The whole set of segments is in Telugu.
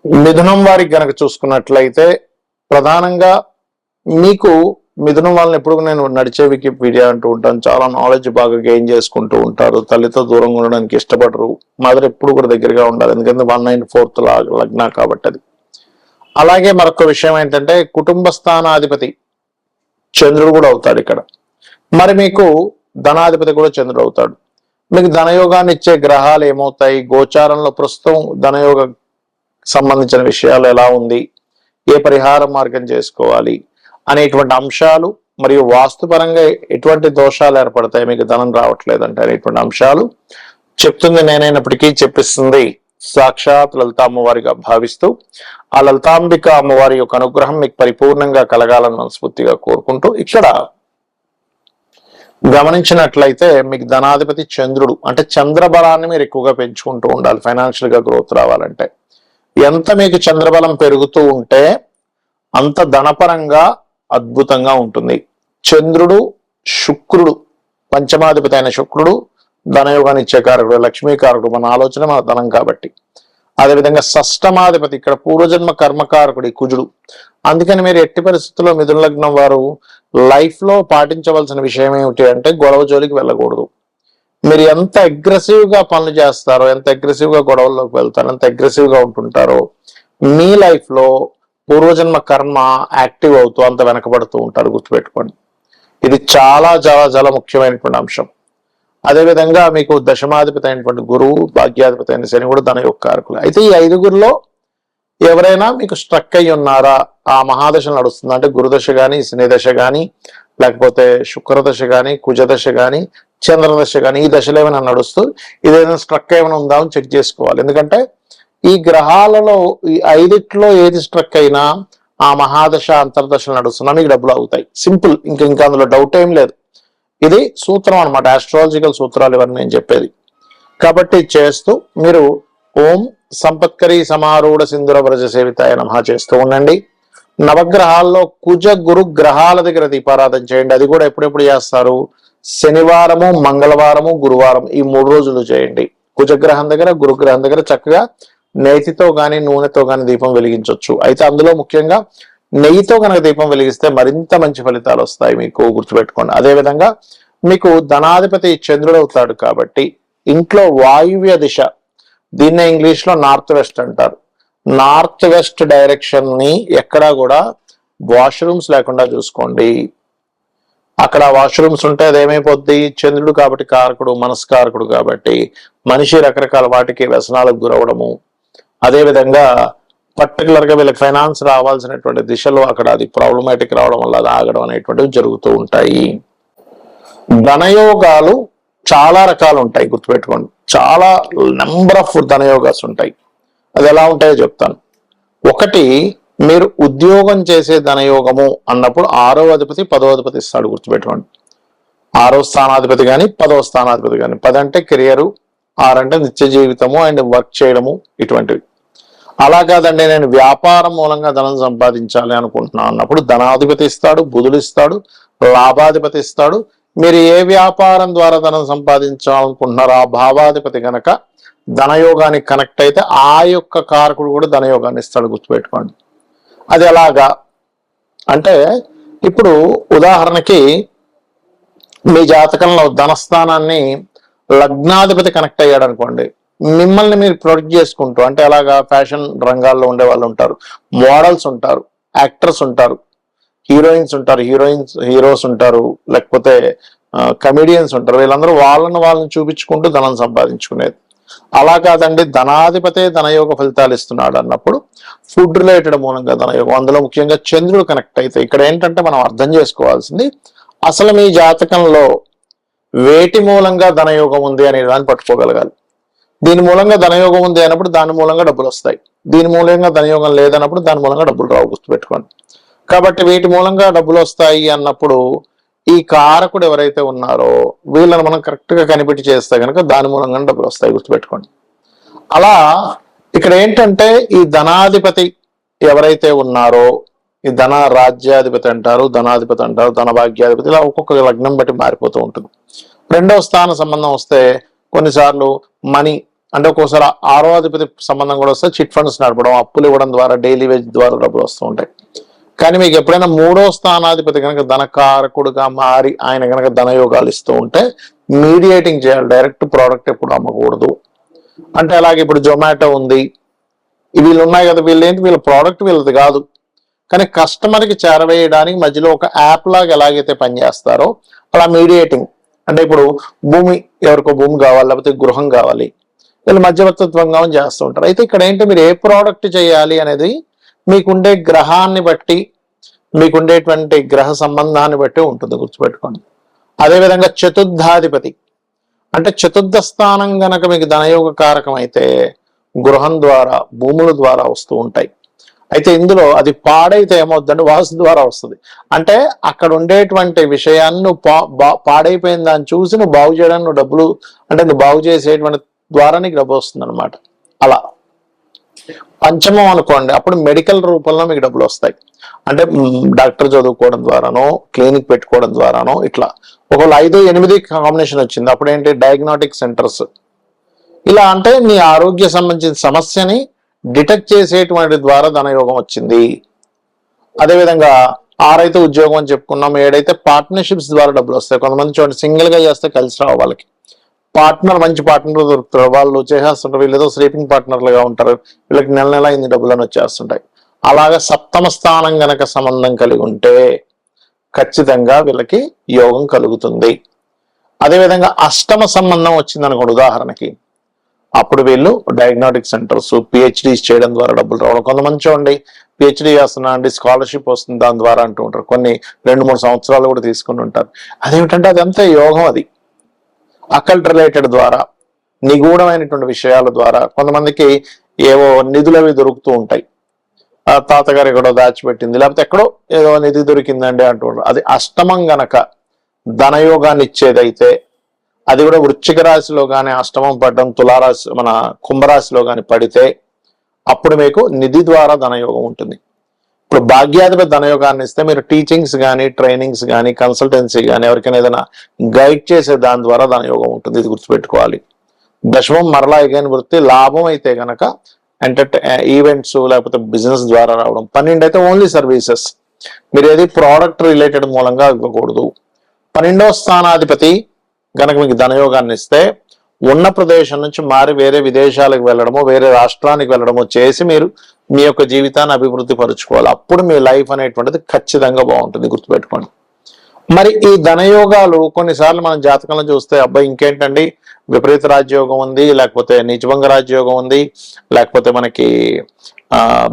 మిథునం వారికి గనక చూసుకున్నట్లయితే ప్రధానంగా మీకు మిథునం వాళ్ళని ఎప్పుడు నేను నడిచే వికీపీడియా అంటూ ఉంటాను. చాలా నాలెడ్జ్ బాగా గెయిన్ చేసుకుంటూ ఉంటారు. తల్లితో దూరంగా ఉండడానికి ఇష్టపడరు. మదర్ ఎప్పుడు కూడా దగ్గరగా ఉండాలి, ఎందుకంటే 194th లగ్న కాబట్టి అది. అలాగే మరొక విషయం ఏంటంటే కుటుంబ స్థానాధిపతి చంద్రుడు కూడా అవుతాడు ఇక్కడ. మరి మీకు ధనాధిపతి కూడా చంద్రుడు అవుతాడు. మీకు ధనయోగాన్ని ఇచ్చే గ్రహాలు ఏమవుతాయి, గోచారంలో ప్రస్తుతం ధనయోగ సంబంధించిన విషయాలు ఎలా ఉంది, ఏ పరిహార మార్గం చేసుకోవాలి అనేటువంటి అంశాలు, మరియు వాస్తుపరంగా ఎటువంటి దోషాలు ఏర్పడతాయి మీకు ధనం రావట్లేదంటే అనేటువంటి అంశాలు చెప్తుంది నేనైనప్పటికీ చెప్పిస్తుంది సాక్షాత్ లలిత అమ్మవారిగా భావిస్తూ ఆ లలితాంబిక అమ్మవారి యొక్క అనుగ్రహం మీకు పరిపూర్ణంగా కలగాలని మనస్ఫూర్తిగా కోరుకుంటూ, ఇక్కడ గమనించినట్లయితే మీకు ధనాధిపతి చంద్రుడు అంటే చంద్రబలాన్ని మీరు ఎక్కువగా పెంచుకుంటూ ఉండాలి ఫైనాన్షియల్ గా గ్రోత్ రావాలంటే. ఎంత మీకు చంద్రబలం పెరుగుతూ ఉంటే అంత ధనపరంగా అద్భుతంగా ఉంటుంది. చంద్రుడు శుక్రుడు పంచమాధిపతి అయిన శుక్రుడు ధనయోగాన్ని ఇచ్చే కారకుడు, లక్ష్మీకారకుడు, మన ఆలోచన మన ధనం కాబట్టి. అదేవిధంగా షష్టమాధిపతి ఇక్కడ పూర్వజన్మ కర్మకారకుడి కుజుడు. అందుకని మీరు ఎట్టి పరిస్థితుల్లో మిథున లగ్నం వారు లైఫ్ లో పాటించవలసిన విషయం ఏమిటి అంటే గొడవ జోలికి వెళ్ళకూడదు. మీరు ఎంత అగ్రెసివ్ గా పనులు చేస్తారో, ఎంత అగ్రెసివ్ గా గొడవల్లోకి వెళ్తారో, ఎంత అగ్రెసివ్ గా ఉంటుంటారో మీ లైఫ్ లో పూర్వజన్మ కర్మ యాక్టివ్ అవుతూ అంత వెనకబడుతూ ఉంటారు. గుర్తుపెట్టుకోండి, ఇది చాలా చాలా చాలా ముఖ్యమైనటువంటి అంశం. అదేవిధంగా మీకు దశమాధిపతి అయినటువంటి గురువు, భాగ్యాధిపతి అయిన శని కూడా ధన యొక్క కారకులు. అయితే ఈ ఐదుగురిలో ఎవరైనా మీకు స్ట్రక్ అయి ఉన్నారా, ఆ మహాదశ నడుస్తుంది అంటే గురుదశ కానీ, శని దశ కానీ, లేకపోతే శుక్రదశ కానీ, కుజదశ కానీ, చంద్రదశ కానీ, ఈ దశలో ఏమైనా నడుస్తూ ఇదేదైనా స్ట్రక్ ఏమైనా ఉందా అని చెక్ చేసుకోవాలి. ఎందుకంటే ఈ గ్రహాలలో ఈ ఐదిట్లో ఏది స్ట్రక్ అయినా ఆ మహాదశ అంతర్దశలు నడుస్తున్నా మీకు డబ్బులు అవుతాయి. సింపుల్, ఇంకా అందులో డౌట్ ఏం లేదు. ఇది సూత్రం అనమాట, ఆస్ట్రాలజికల్ సూత్రాలు ఇవన్నీ నేను చెప్పేది. కాబట్టి చేస్తూ మీరు ఓం సంపత్కరి సమారూఢ సింధుర వ్రజ సేవితాయ నమః చేస్తూ ఉండండి. నవగ్రహాల్లో కుజ గురు గ్రహాల దగ్గర దీపారాధన చేయండి. అది కూడా ఎప్పుడెప్పుడు చేస్తారు, శనివారము, మంగళవారము, గురువారం ఈ 3 రోజులు చేయండి. కుజగ్రహం దగ్గర, గురుగ్రహం దగ్గర చక్కగా నేతితో గాని నూనెతో గాని దీపం వెలిగించవచ్చు. అయితే అందులో ముఖ్యంగా నెయ్యితో కనుక దీపం వెలిగిస్తే మరింత మంచి ఫలితాలు వస్తాయి మీకు, గుర్తుపెట్టుకోండి. అదేవిధంగా మీకు ధనాధిపతి చంద్రుడు అవుతాడు కాబట్టి ఇంట్లో వాయువ్య దిశ, దీన్నే ఇంగ్లీష్ లో నార్త్ వెస్ట్ అంటారు. నార్త్ వెస్ట్ డైరెక్షన్ ని ఎక్కడా కూడా వాష్రూమ్స్ లేకుండా చూసుకోండి. అక్కడ వాష్రూమ్స్ ఉంటే అదేమైపోద్ది, చంద్రుడు కాబట్టి కారకుడు, మనస్కారకుడు కాబట్టి మనిషి రకరకాల వాటికి వ్యసనాలకు గురవడము, అదేవిధంగా పర్టికులర్ గా వీళ్ళకి ఫైనాన్స్ రావాల్సినటువంటి దిశలో అక్కడ అది ప్రాబ్లమాటిక్ రావడం వల్ల అది ఆగడం అనేటువంటివి జరుగుతూ ఉంటాయి. ధనయోగాలు చాలా రకాలు ఉంటాయి, గుర్తుపెట్టుకోండి. చాలా నెంబర్ ఆఫ్ ధనయోగాస్ ఉంటాయి. అది ఎలా ఉంటాయో చెప్తాను. ఒకటి, మీరు ఉద్యోగం చేసే ధనయోగము అన్నప్పుడు 6వ అధిపతి 10వ అధిపతి ఇస్తాడు, గుర్తుపెట్టుకోండి. 6వ స్థానాధిపతి కానీ 10వ స్థానాధిపతి కానీ. 10 అంటే కెరియరు, 6 అంటే నిత్య జీవితము అండ్ వర్క్ చేయడము, ఇటువంటివి. అలా కాదండి నేను వ్యాపారం మూలంగా ధనం సంపాదించాలి అనుకుంటున్నాను అన్నప్పుడు ధనాధిపతి ఇస్తాడు, బుధుడు ఇస్తాడు, లాభాధిపతి ఇస్తాడు. మీరు ఏ వ్యాపారం ద్వారా ధనం సంపాదించాలనుకుంటున్నారో ఆ భావాధిపతి గనక ధనయోగానికి కనెక్ట్ అయితే ఆ యొక్క కారకుడు కూడా ధనయోగాన్ని ఇస్తాడు, గుర్తుపెట్టుకోండి. అది ఎలాగా అంటే ఇప్పుడు ఉదాహరణకి మీ జాతకంలో ధనస్థానాన్ని లగ్నాధిపతి కనెక్ట్ అయ్యాడు అనుకోండి, మిమ్మల్ని మీరు ప్రొటెక్ట్ చేసుకుంటూ, అంటే అలాగా ఫ్యాషన్ రంగాల్లో ఉండే వాళ్ళు ఉంటారు, మోడల్స్ ఉంటారు, యాక్టర్స్ ఉంటారు, హీరోయిన్స్ ఉంటారు, హీరోస్ ఉంటారు, లేకపోతే కమెడియన్స్ ఉంటారు. వీళ్ళందరూ వాళ్ళని చూపించుకుంటూ ధనం సంపాదించుకునేది. అలా కాదండి, ధనాధిపతే ధనయోగ ఫలితాలు ఇస్తున్నాడు అన్నప్పుడు ఫుడ్ రిలేటెడ్ మూలంగా ధనయోగం, అందులో ముఖ్యంగా చంద్రుడు కనెక్ట్ అయితే ఇక్కడ ఏంటంటే మనం అర్థం చేసుకోవాల్సింది అసలు మీ జాతకంలో వేటి మూలంగా ధనయోగం ఉంది అనే దాన్ని పట్టుకోగలగాలి. దీని మూలంగా ధనయోగం ఉంది అన్నప్పుడు దాని మూలంగా డబ్బులు వస్తాయి, దీని మూలంగా ధనయోగం లేదన్నప్పుడు దాని మూలంగా డబ్బులు రావు, గుర్తుపెట్టుకోండి. కాబట్టి వీటి మూలంగా డబ్బులు వస్తాయి అన్నప్పుడు ఈ కారకుడు ఎవరైతే ఉన్నారో వీళ్ళని మనం కరెక్ట్ గా కనిపెట్టి చేస్తే కనుక దాని మూలంగా డబ్బులు వస్తాయి, గుర్తుపెట్టుకోండి. అలా ఇక్కడ ఏంటంటే ఈ ధనాధిపతి ఎవరైతే ఉన్నారో, ఈ ధన రాజ్యాధిపతి అంటారు, ధనాధిపతి అంటారు, ధన భాగ్యాధిపతి, ఇలా ఒక్కొక్క లగ్నం బట్టి మారిపోతూ ఉంటుంది. 2వ స్థాన సంబంధం వస్తే కొన్నిసార్లు మనీ అంటే ఒక్కోసారి 6వ అధిపతి సంబంధం కూడా వస్తే చిట్ ఫండ్స్ నడపడం, అప్పులు ఇవ్వడం ద్వారా, డైలీ వేజ్ ద్వారా డబ్బులు వస్తూ ఉంటాయి. కానీ మీకు ఎప్పుడైనా 3వ స్థానాధిపతి కనుక ధనకారకుడుగా మారి ఆయన కనుక ధనయోగాలు ఇస్తూ ఉంటే మీడియేటింగ్ చేయాలి. డైరెక్ట్ ప్రోడక్ట్ ఎప్పుడు అమ్మకూడదు. అంటే అలాగే ఇప్పుడు జొమాటో ఉంది, వీళ్ళు ఉన్నాయి కదా, వీళ్ళు ఏంటి, వీళ్ళ ప్రోడక్ట్ వీళ్ళది కాదు, కానీ కస్టమర్కి చేరవేయడానికి మధ్యలో ఒక యాప్ లాగా ఎలాగైతే పనిచేస్తారో అలా మీడియేటింగ్. అంటే ఇప్పుడు భూమి, ఎవరికో భూమి కావాలి, లేకపోతే గృహం కావాలి, వీళ్ళు మధ్యవర్తిత్వంగా చేస్తూ ఉంటారు. అయితే ఇక్కడ ఏంటి, మీరు ఏ ప్రోడక్ట్ చేయాలి అనేది మీకుండే గ్రహాన్ని బట్టి, మీకుండేటువంటి గ్రహ సంబంధాన్ని బట్టి ఉంటుంది, గుర్తుపెట్టుకోండి. అదేవిధంగా చతుర్థాధిపతి అంటే చతుర్థ స్థానం గనక మీకు ధనయోగ కారకం అయితే గృహం ద్వారా, భూముల ద్వారా వస్తూ ఉంటాయి. అయితే ఇందులో అది పాడైతే ఏమవుతుందంటే వాస్తు ద్వారా వస్తుంది. అంటే అక్కడ ఉండేటువంటి విషయాన్ని నువ్వు పాడైపోయిన దాన్ని చూసి నువ్వు బాగు చేయడానికి నువ్వు డబ్బులు, అంటే నువ్వు బాగు చేసేటువంటి ద్వారా నీకు డబ్బు వస్తుంది అనమాట. అలా పంచమం అనుకోండి, అప్పుడు మెడికల్ రూపంలో మీకు డబ్బులు వస్తాయి. అంటే డాక్టర్ చదువుకోవడం ద్వారానో, క్లినిక్ పెట్టుకోవడం ద్వారానో, ఇట్లా ఒకవేళ 5, 8 కాంబినేషన్ వచ్చింది, అప్పుడు ఏంటి, డయాగ్నోటిక్ సెంటర్స్. ఇలా అంటే నీ ఆరోగ్య సంబంధించిన సమస్యని డిటెక్ట్ చేసేటువంటి ద్వారా ధనయోగం వచ్చింది. అదేవిధంగా 6 అయితే ఉద్యోగం అని చెప్పుకున్నాం, 7 అయితే పార్ట్నర్షిప్స్ ద్వారా డబ్బులు వస్తాయి. కొంతమంది చూడండి సింగిల్ గా చేస్తే కలిసి రావు, వాళ్ళకి పార్ట్నర్, మంచి పార్ట్నర్ దొరుకుతారు, వాళ్ళు చేసేస్తుంటారు, వీళ్ళు ఏదో స్లీపింగ్ పార్ట్నర్లుగా ఉంటారు, వీళ్ళకి నెల నెల ఇన్ని డబ్బులను వచ్చేస్తుంటాయి. అలాగా సప్తమ స్థానం గనక సంబంధం కలిగి ఉంటే ఖచ్చితంగా వీళ్ళకి యోగం కలుగుతుంది. అదేవిధంగా అష్టమ సంబంధం వచ్చింది అనుకోండి ఉదాహరణకి, అప్పుడు వీళ్ళు డయాగ్నోటిక్ సెంటర్స్, పిహెచ్డీస్ చేయడం ద్వారా డబ్బులు రావడం. కొంతమంది చూడండి పిహెచ్డీ చేస్తున్నా అండి, స్కాలర్షిప్ వస్తుంది దాని ద్వారా అంటూ ఉంటారు, కొన్ని 2-3 సంవత్సరాలు కూడా తీసుకుని ఉంటారు. అదేమిటంటే అదంతా యోగం, అది అకల్ట్ రిలేటెడ్ ద్వారా, నిగూఢమైనటువంటి విషయాల ద్వారా. కొంతమందికి ఏవో నిధులు అవి దొరుకుతూ ఉంటాయి, తాతగారు ఎక్కడో దాచిపెట్టింది, లేకపోతే ఎక్కడో ఏదో నిధి దొరికిందండి అంటుంటారు. అది అష్టమం గనక ధనయోగాన్ని ఇచ్చేదైతే, అది కూడా వృశ్చిక రాశిలో కానీ అష్టమం పడడం, తులారాశి మన కుంభరాశిలో కానీ పడితే అప్పుడు మీకు నిధి ద్వారా ధనయోగం ఉంటుంది. ఇప్పుడు భాగ్యాధిపతి ధనయోగాన్ని ఇస్తే మీరు టీచింగ్స్ కానీ, ట్రైనింగ్స్ కానీ, కన్సల్టెన్సీ కానీ, ఎవరికైనా ఏదైనా గైడ్ చేసే దాని ద్వారా ధనయోగం ఉంటుంది, ఇది గుర్తుపెట్టుకోవాలి. దశమం మరలా ఎగైన వృత్తి, లాభం అయితే గనక ఈవెంట్స్ లేకపోతే బిజినెస్ ద్వారా రావడం. 12 అయితే ఓన్లీ సర్వీసెస్, మీరు ఏది ప్రోడక్ట్ రిలేటెడ్ మూలంగా ఇవ్వకూడదు. 12వ స్థానాధిపతి గనక మీకు ధనయోగాన్ని ఇస్తే ఉన్న ప్రదేశం నుంచి మారి వేరే విదేశాలకు వెళ్ళడమో, వేరే రాష్ట్రానికి వెళ్ళడమో చేసి మీరు మీ యొక్క జీవితాన్ని అభివృద్ధి పరుచుకోవాలి. అప్పుడు మీ లైఫ్ అనేటువంటిది ఖచ్చితంగా బాగుంటుంది, గుర్తుపెట్టుకోండి. మరి ఈ ధనయోగాలు కొన్నిసార్లు మనం జాతకంలో చూస్తే, అబ్బాయి ఇంకేంటండి విపరీత రాజ్యోగం ఉంది, లేకపోతే నీచభంగ రాజ్యోగం ఉంది, లేకపోతే మనకి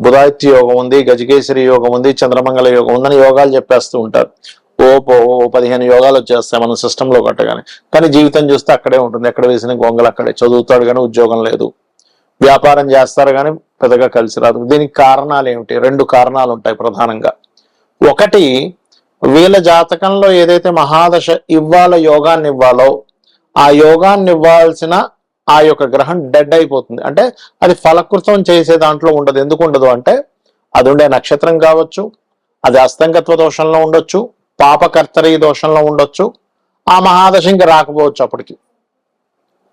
బుధాదిత్య యోగం ఉంది, గజకేసరి యోగం ఉంది, చంద్రమంగళ యోగం ఉందని యోగాలు చెప్పేస్తూ ఉంటారు. 15 యోగాలు వచ్చేస్తాయి మన సిస్టంలో కట్టగానే, కానీ జీవితం చూస్తే అక్కడే ఉంటుంది, ఎక్కడ వేసిన గొంగలు అక్కడే. చదువుతాడు కానీ ఉద్యోగం లేదు, వ్యాపారం చేస్తారు కానీ పెద్దగా కలిసి రాదు. దీనికి కారణాలు ఏమిటి? 2 కారణాలు ఉంటాయి ప్రధానంగా. ఒకటి, వీళ్ళ జాతకంలో ఏదైతే మహాదశ ఇవ్వాలో, యోగాన్ని ఇవ్వాలో, ఆ యోగాన్ని ఇవ్వాల్సిన ఆ యొక్క గ్రహం డెడ్ అయిపోతుంది. అంటే అది ఫలకృతం చేసే దాంట్లో ఉండదు. ఎందుకు ఉండదు అంటే, అది ఉండే నక్షత్రం కావచ్చు, అది అస్తంగత్వ దోషంలో ఉండొచ్చు, పాపకర్తరి దోషంలో ఉండొచ్చు, ఆ మహాదశ ఇంకా రాకపోవచ్చు. అప్పటికి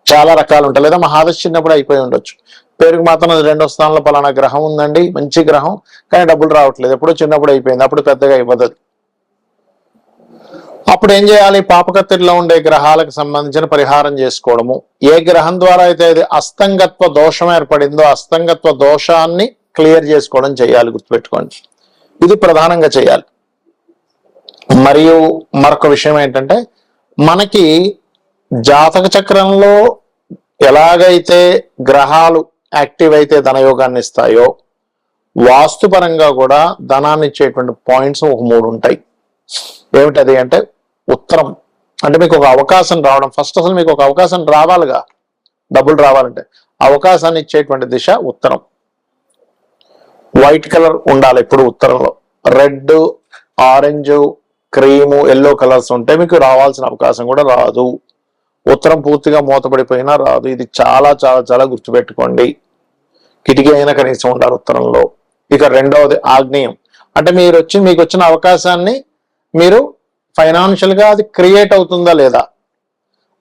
చాలా రకాలు ఉంటాయి. లేదా మహాదశ చిన్నప్పుడు అయిపోయి ఉండొచ్చు, పేరుకి మాత్రం అది 2వ స్థానంలో పలానా గ్రహం ఉందండి, మంచి గ్రహం, కానీ డబ్బులు రావట్లేదు, ఎప్పుడు చిన్నప్పుడు అయిపోయింది, అప్పుడు పెద్దగా ఇవ్వదు. అప్పుడు ఏం చేయాలి? పాపకత్తిలో ఉండే గ్రహాలకు సంబంధించిన పరిహారం చేసుకోవడము. ఏ గ్రహం ద్వారా అయితే ఇది అస్తంగత్వ దోషం ఏర్పడిందో అస్తంగత్వ దోషాన్ని క్లియర్ చేసుకోవడం చేయాలి, గుర్తుపెట్టుకోండి. ఇది ప్రధానంగా చేయాలి. మరియు మరొక విషయం ఏంటంటే, మనకి జాతక చక్రంలో ఎలాగైతే గ్రహాలు యాక్టివ్ అయితే ధనయోగాన్ని ఇస్తాయో, వాస్తుపరంగా కూడా ధనాన్ని ఇచ్చేటువంటి పాయింట్స్ ఒక 3 ఉంటాయి. ఏమిటది అంటే, ఉత్తరం. అంటే మీకు ఒక అవకాశం రావడం, ఫస్ట్ అసలు మీకు ఒక అవకాశం రావాలిగా, డబ్బులు రావాలంటే అవకాశాన్ని ఇచ్చేటువంటి దిశ ఉత్తరం. వైట్ కలర్ ఉండాలి ఎప్పుడు ఉత్తరంలో. Red, orange, cream, yellow colours ఉంటే మీకు రావాల్సిన అవకాశం కూడా రాదు. ఉత్తరం పూర్తిగా మూతపడిపోయినా రాదు. ఇది చాలా చాలా చాలా గుర్తుపెట్టుకోండి. కిటికీ అయినా కనీసం ఉండాలి ఉత్తరంలో. ఇక రెండవది ఆగ్నేయం. అంటే మీకు వచ్చిన అవకాశాన్ని మీరు ఫైనాన్షియల్ గా అది క్రియేట్ అవుతుందా లేదా,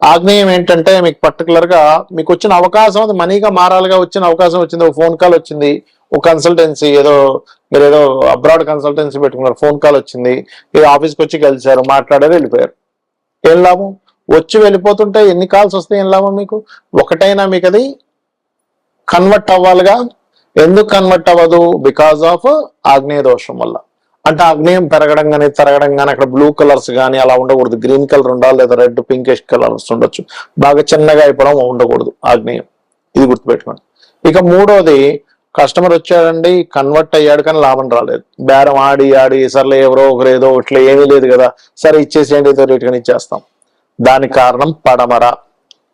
ఆగ్నేయం ఏంటంటే మీకు పర్టికులర్ గా మీకు వచ్చిన అవకాశం అది మనీగా మారాలిగా వచ్చిన అవకాశం వచ్చింది, ఒక ఫోన్ కాల్ వచ్చింది, ఒక కన్సల్టెన్సీ ఏదో మీరు ఏదో అబ్రాడ్ కన్సల్టెన్సీ పెట్టుకున్నారు, ఫోన్ కాల్ వచ్చింది, ఈ ఆఫీస్కి వచ్చి కలిసారు, మాట్లాడారు, వెళ్ళిపోయారు. ఏం లాభం? వచ్చి వెళ్ళిపోతుంటే ఎన్ని కాల్స్ వస్తాయి, ఏం లాభం మీకు? ఒకటైనా మీకు అది కన్వర్ట్ అవ్వాలిగా. ఎందుకు కన్వర్ట్ అవ్వదు? బికాస్ ఆఫ్ ఆగ్నేయ దోషం వల్ల. అంటే ఆగ్నేయం పెరగడం కానీ తరగడం కానీ అక్కడ బ్లూ కలర్స్ కానీ అలా ఉండకూడదు, గ్రీన్ కలర్ ఉండాలి, లేదా రెడ్ పింకిష్ కలర్స్ ఉండొచ్చు, బాగా చిన్నగా అయిపోవడం ఉండకూడదు ఆగ్నేయం. ఇది గుర్తుపెట్టుకోండి. ఇక మూడోది, కస్టమర్ వచ్చాడండి, కన్వర్ట్ అయ్యాడు కానీ లాభం రాలేదు, బేరం ఆడి ఆడి సర్లే ఎవరో ఒకరు ఏదో ఇట్లా ఏమీ లేదు కదా, సరే ఇచ్చేసేయండి ఏదో రేట్ కానీ ఇచ్చేస్తాం. దానికి కారణం పడమర.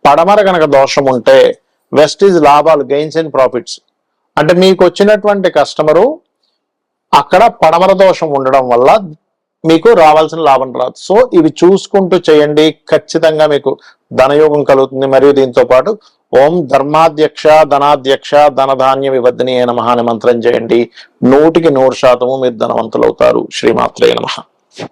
పడమర కనుక దోషం ఉంటే వెస్ట్ ఈజ్ లాభాలు, గెయిన్స్ అండ్ ప్రాఫిట్స్. అంటే మీకు వచ్చినటువంటి కస్టమరు అక్కడ పడమర దోషం ఉండడం వల్ల మీకు రావాల్సిన లాభం రాదు. సో ఇవి చూసుకుంటూ చేయండి, ఖచ్చితంగా మీకు ధనయోగం కలుగుతుంది. మరియు దీంతో పాటు ఓం ధర్మాధ్యక్ష ధనాధ్యక్ష ధనధాన్య వివర్ధిని నమః అనే మంత్రం చేయండి. 100% మీరు ధనవంతులవుతారు. శ్రీమాత్రే నమః.